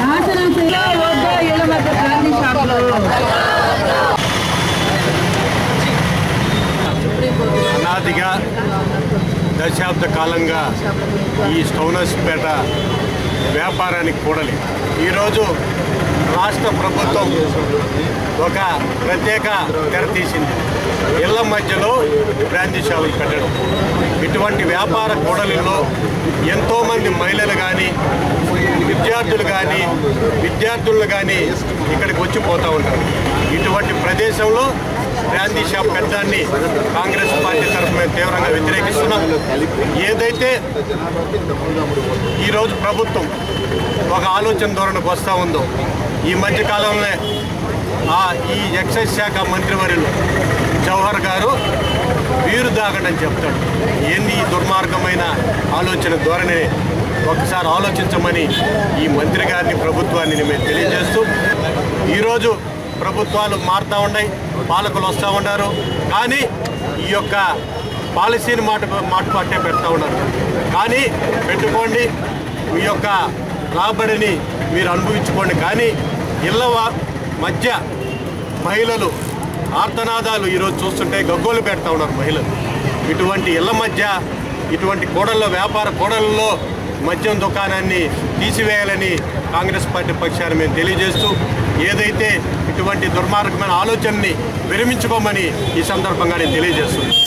నాశనం చేయవద్దా ఇళ్ళ మధ్య బ్రాందీ షాపులు. అనాదిగా దశాబ్ద కాలంగా ఈ స్టౌనర్స్పేట వ్యాపారానికి కూడలి. ఈరోజు రాష్ట్ర ప్రభుత్వం ఒక ప్రత్యేక తెర తీసింది. ఇళ్ల మధ్యలో బ్రాందీ షాపులు పెట్టడం. ఇటువంటి వ్యాపార కూడలిలో ఎంతోమంది మహిళలు కానీ విద్యార్థులు కానీ ఇక్కడికి వచ్చి పోతూ ఉంటారు. ఇటువంటి ప్రదేశంలో బ్రాందీ షాప్ పెట్టడాన్ని కాంగ్రెస్ పార్టీ తరఫున మేము తీవ్రంగా వ్యతిరేకిస్తున్నాం. ఏదైతే ఈరోజు ప్రభుత్వం ఒక ఆలోచన ధోరణికి వస్తూ ఉందో, ఈ మధ్యకాలంలో ఈ ఎక్సైజ్ శాఖ మంత్రివర్యులు జవహర్ గారు వీరు దాగడని చెప్తాడు. ఏంది ఈ దుర్మార్గమైన ఆలోచన ధోరణిని ఒకసారి ఆలోచించమని ఈ మంత్రి గారిని ప్రభుత్వాన్ని మేము తెలియజేస్తూ, ఈరోజు ప్రభుత్వాలు మారుతూ ఉన్నాయి, పాలకులు వస్తూ ఉన్నారు, కానీ ఈ యొక్క పాలసీని మాటుపాటే పెడతా ఉన్నారు. కానీ పెట్టుకోండి, మీ యొక్క రాబడిని మీరు అనుభవించుకోండి, కానీ ఇళ్ళ మధ్య మహిళలు ఆర్తనాదాలు ఈరోజు చూస్తుంటే గగ్గోలు పెడతా ఉన్నారు మహిళలు. ఇటువంటి ఇళ్ళ మధ్య ఇటువంటి కూడళ్ళ వ్యాపార కూడళ్ళలో మద్యం దుకాణాన్ని తీసివేయాలని కాంగ్రెస్ పార్టీ పక్షాన్ని మేము తెలియజేస్తూ, ఏదైతే ఇటువంటి దుర్మార్గమైన ఆలోచనని విరమించుకోమని ఈ సందర్భంగా నేను తెలియజేస్తున్నాను.